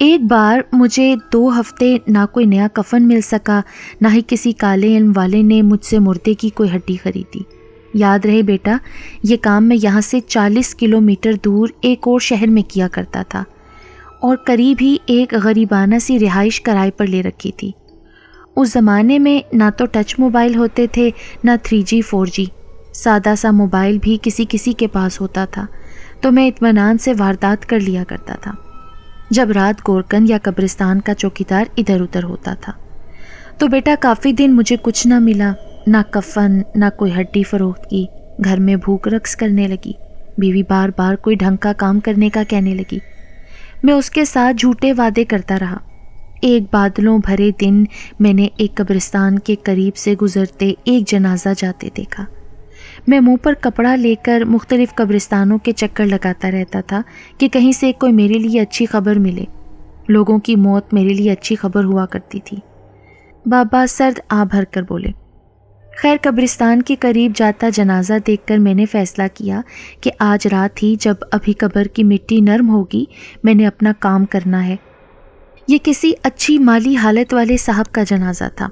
ایک بار مجھے 2 ہفتے نہ کوئی نیا کفن مل سکا، نہ ہی کسی کالے علم والے نے مجھ سے مردے کی کوئی ہڈی خریدی۔ یاد رہے بیٹا، یہ کام میں یہاں سے 40 کلومیٹر دور ایک اور شہر میں کیا کرتا تھا، اور قریب ہی ایک غریبانہ سی رہائش کرائے پر لے رکھی تھی۔ اس زمانے میں نہ تو ٹچ موبائل ہوتے تھے، نہ 3G 4G، سادہ سا موبائل بھی کسی کسی کے پاس ہوتا تھا، تو میں اطمینان سے واردات کر لیا کرتا تھا جب رات گورکن یا قبرستان کا چوکیدار ادھر ادھر ہوتا تھا۔ تو بیٹا کافی دن مجھے کچھ نہ ملا، نہ کفن، نہ کوئی ہڈی فروخت کی۔ گھر میں بھوک رقص کرنے لگی، بیوی بار بار کوئی ڈھنگ کا کام کرنے کا کہنے لگی۔ میں اس کے ساتھ جھوٹے وعدے کرتا رہا۔ ایک بادلوں بھرے دن میں نے ایک قبرستان کے قریب سے گزرتے ایک جنازہ جاتے دیکھا۔ میں منہ پر کپڑا لے کر مختلف قبرستانوں کے چکر لگاتا رہتا تھا کہ کہیں سے کوئی میرے لیے اچھی خبر ملے۔ لوگوں کی موت میرے لیے اچھی خبر ہوا کرتی تھی۔ بابا سرد آ بھر کر بولے۔ خیر، قبرستان کے قریب جاتا جنازہ دیکھ کر میں نے فیصلہ کیا کہ آج رات ہی جب ابھی قبر کی مٹی نرم ہوگی، میں نے اپنا کام کرنا ہے۔ یہ کسی اچھی مالی حالت والے صاحب کا جنازہ تھا۔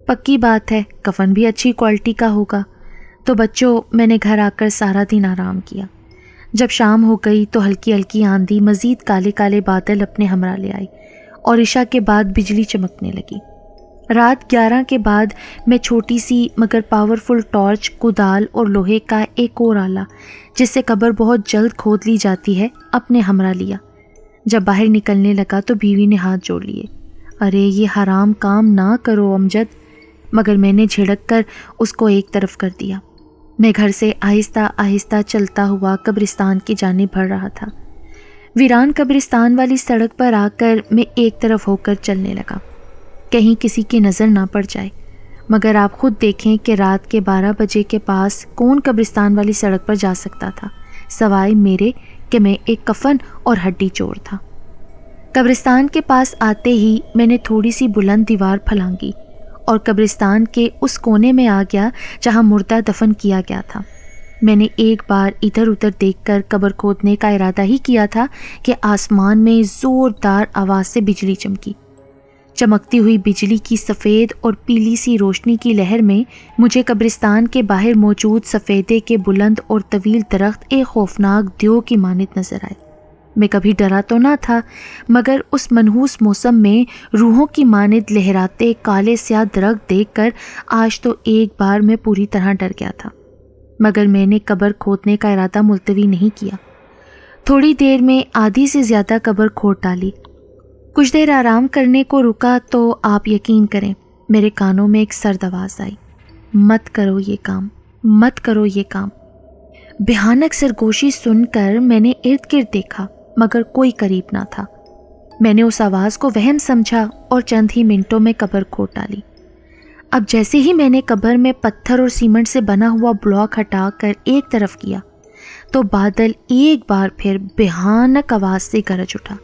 پکی بات ہے، کفن بھی اچھی کوالٹی کا ہوگا۔ تو بچوں، میں نے گھر آ کر سارا دن آرام کیا۔ جب شام ہو گئی تو ہلکی ہلکی آندھی مزید کالے کالے بادل اپنے ہمراہ لے آئی، اور عشاء کے بعد بجلی چمکنے لگی۔ رات 11 کے بعد میں چھوٹی سی مگر پاورفل ٹارچ، کدال اور لوہے کا ایک اور آلہ جس سے قبر بہت جلد کھود لی جاتی ہے اپنے ہمراہ لیا۔ جب باہر نکلنے لگا تو بیوی نے ہاتھ جوڑ لیے۔ ارے یہ حرام کام نہ کرو امجد، مگر میں نے جھڑک کر اس کو ایک طرف کر دیا۔ میں گھر سے آہستہ آہستہ چلتا ہوا قبرستان کی جانب بڑھ رہا تھا۔ ویران قبرستان والی سڑک پر آ کر میں ایک طرف ہو کر چلنے لگا، کہیں کسی کی نظر نہ پڑ جائے۔ مگر آپ خود دیکھیں کہ رات کے 12 بجے کے پاس کون قبرستان والی سڑک پر جا سکتا تھا، سوائے میرے کہ میں ایک کفن اور ہڈی چور تھا۔ قبرستان کے پاس آتے ہی میں نے تھوڑی سی بلند دیوار پھلانگی اور قبرستان کے اس کونے میں آ گیا جہاں مردہ دفن کیا گیا تھا۔ میں نے ایک بار ادھر ادھر دیکھ کر قبر کھودنے کا ارادہ ہی کیا تھا کہ آسمان میں زوردار آواز سے بجلی چمکی۔ چمکتی ہوئی بجلی کی سفید اور پیلی سی روشنی کی لہر میں مجھے قبرستان کے باہر موجود سفیدے کے بلند اور طویل درخت ایک خوفناک دیو کی مانند نظر آئے۔ میں کبھی ڈرا تو نہ تھا، مگر اس منحوس موسم میں روحوں کی مانند لہراتے کالے سیاہ درخت دیکھ کر آج تو ایک بار میں پوری طرح ڈر گیا تھا۔ مگر میں نے قبر کھودنے کا ارادہ ملتوی نہیں کیا۔ تھوڑی دیر میں آدھی سے زیادہ قبر کھود ڈالی۔ کچھ دیر آرام کرنے کو رکا تو آپ یقین کریں، میرے کانوں میں ایک سرد آواز آئی، مت کرو یہ کام، مت کرو یہ کام۔ بھیانک سرگوشی سن کر میں نے ارد گرد دیکھا، مگر کوئی قریب نہ تھا۔ میں نے اس آواز کو وہم سمجھا اور چند ہی منٹوں میں قبر کھود ڈالی۔ اب جیسے ہی میں نے قبر میں پتھر اور سیمنٹ سے بنا ہوا بلاک ہٹا کر ایک طرف کیا تو بادل ایک بار پھر بھیانک آواز سے گرج اٹھا۔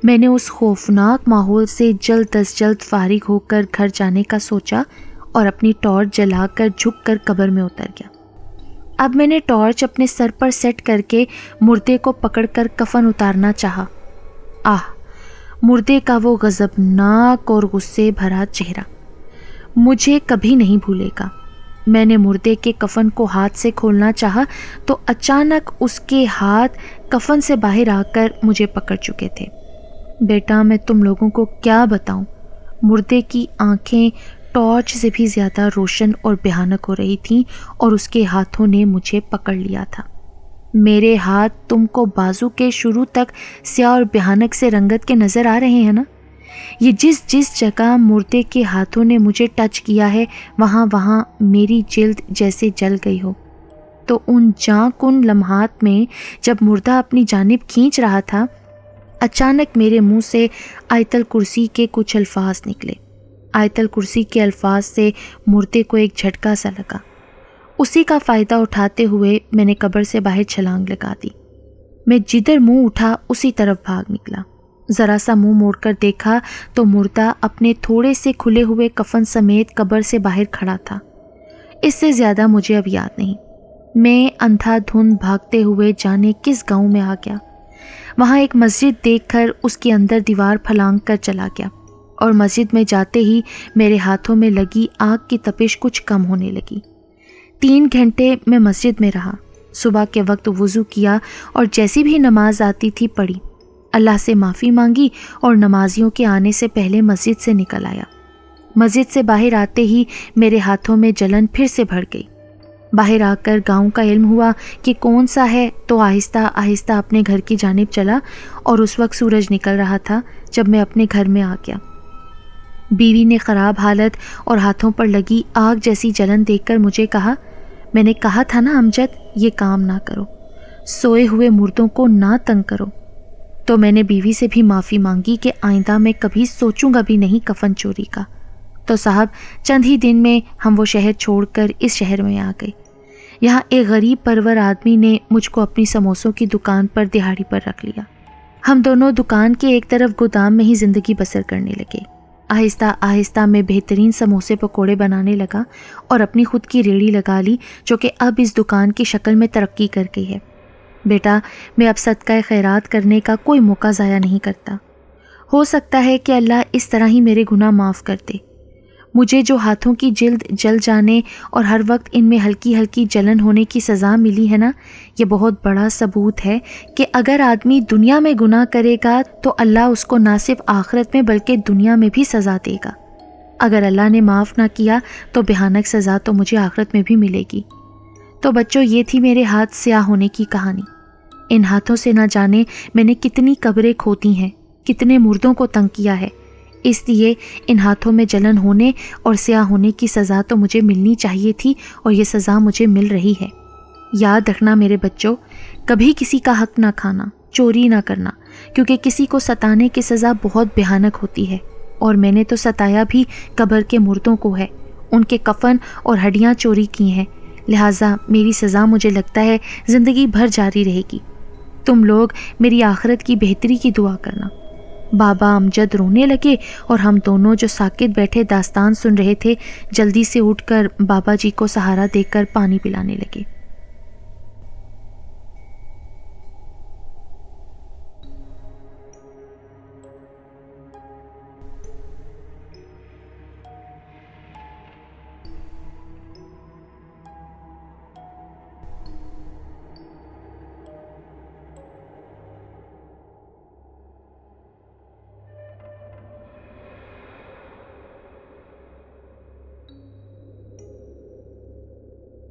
میں نے اس خوفناک ماحول سے جلد از جلد فارغ ہو کر گھر جانے کا سوچا اور اپنی ٹارچ جلا کر جھک کر قبر میں اتر گیا۔ اب میں نے ٹارچ اپنے سر پر سیٹ کر کے مردے کو پکڑ کر کفن اتارنا چاہا۔ مردے کا وہ غضبناک اور غصے بھرا چہرہ مجھے کبھی نہیں بھولے گا۔ میں نے مردے کے کفن کو ہاتھ سے کھولنا چاہا تو اچانک اس کے ہاتھ کفن سے باہر آ کر مجھے پکڑ چکے تھے۔ بیٹا، میں تم لوگوں کو کیا بتاؤں، مردے کی آنکھیں ٹارچ سے بھی زیادہ روشن اور بھیانک ہو رہی تھیں اور اس کے ہاتھوں نے مجھے پکڑ لیا تھا۔ میرے ہاتھ تم کو بازو کے شروع تک سیاہ اور بھیانک سے رنگت کے نظر آ رہے ہیں نا؟ یہ جس جگہ مردے کے ہاتھوں نے مجھے ٹچ کیا ہے وہاں میری جلد جیسے جل گئی ہو۔ تو ان جاں کن لمحات میں جب مردہ اپنی جانب کھینچ رہا تھا، اچانک میرے منہ سے آیت الکرسی کے کچھ الفاظ نکلے۔ آیت الکرسی کے الفاظ سے مردے کو ایک جھٹکا سا لگا۔ اسی کا فائدہ اٹھاتے ہوئے میں نے قبر سے باہر چھلانگ لگا دی۔ میں جدھر منہ اٹھا اسی طرف بھاگ نکلا۔ ذرا سا منہ موڑ کر دیکھا تو مردہ اپنے تھوڑے سے کھلے ہوئے کفن سمیت قبر سے باہر کھڑا تھا۔ اس سے زیادہ مجھے اب یاد نہیں۔ میں اندھا دھند بھاگتے ہوئے جانے کس گاؤں میں آ گیا۔ وہاں ایک مسجد دیکھ کر اس کے اندر دیوار پھلانگ کر چلا گیا اور مسجد میں جاتے ہی میرے ہاتھوں میں لگی آگ کی تپش کچھ کم ہونے لگی۔ 3 گھنٹے میں مسجد میں رہا۔ صبح کے وقت وضو کیا اور جیسی بھی نماز آتی تھی پڑھی، اللہ سے معافی مانگی اور نمازیوں کے آنے سے پہلے مسجد سے نکل آیا۔ مسجد سے باہر آتے ہی میرے ہاتھوں میں جلن پھر سے بڑھ گئی۔ باہر آ کر گاؤں کا علم ہوا کہ کون سا ہے تو آہستہ آہستہ اپنے گھر کی جانب چلا، اور اس وقت سورج نکل رہا تھا جب میں اپنے گھر میں آ گیا۔ بیوی نے خراب حالت اور ہاتھوں پر لگی آگ جیسی جلن دیکھ کر مجھے کہا، میں نے کہا تھا نا امجد، یہ کام نہ کرو، سوئے ہوئے مردوں کو نہ تنگ کرو۔ تو میں نے بیوی سے بھی معافی مانگی کہ آئندہ میں کبھی سوچوں گا بھی نہیں کفن چوری کا۔ تو صاحب چند ہی دن میں ہم وہ شہر چھوڑ کر اس شہر میں آ گئے۔ یہاں ایک غریب پرور آدمی نے مجھ کو اپنی سموسوں کی دکان پر دہاڑی پر رکھ لیا۔ ہم دونوں دکان کے ایک طرف گودام میں ہی زندگی بسر کرنے لگے۔ آہستہ آہستہ میں بہترین سموسے پکوڑے بنانے لگا اور اپنی خود کی ریڑھی لگا لی، جو کہ اب اس دکان کی شکل میں ترقی کر گئی ہے۔ بیٹا، میں اب صدقہ خیرات کرنے کا کوئی موقع ضائع نہیں کرتا۔ ہو سکتا ہے کہ اللہ اس طرح ہی میرے گناہ معاف کر دے۔ مجھے جو ہاتھوں کی جلد جل جانے اور ہر وقت ان میں ہلکی ہلکی جلن ہونے کی سزا ملی ہے نا، یہ بہت بڑا ثبوت ہے کہ اگر آدمی دنیا میں گناہ کرے گا تو اللہ اس کو نہ صرف آخرت میں بلکہ دنیا میں بھی سزا دے گا۔ اگر اللہ نے معاف نہ کیا تو بھیانک سزا تو مجھے آخرت میں بھی ملے گی۔ تو بچوں، یہ تھی میرے ہاتھ سیاہ ہونے کی کہانی۔ ان ہاتھوں سے نہ جانے میں نے کتنی قبریں کھودی ہیں، کتنے مردوں کو تنگ کیا ہے۔ اس لیے ان ہاتھوں میں جلن ہونے اور سیاہ ہونے کی سزا تو مجھے ملنی چاہیے تھی، اور یہ سزا مجھے مل رہی ہے۔ یاد رکھنا میرے بچوں، کبھی کسی کا حق نہ کھانا، چوری نہ کرنا، کیونکہ کسی کو ستانے کی سزا بہت بھیانک ہوتی ہے، اور میں نے تو ستایا بھی قبر کے مردوں کو ہے، ان کے کفن اور ہڈیاں چوری کی ہیں، لہٰذا میری سزا مجھے لگتا ہے زندگی بھر جاری رہے گی۔ تم لوگ میری آخرت کی بہتری کی دعا کرنا۔ بابا امجد رونے لگے اور ہم دونوں جو ساکت بیٹھے داستان سن رہے تھے جلدی سے اٹھ کر بابا جی کو سہارا دے کر پانی پلانے لگے۔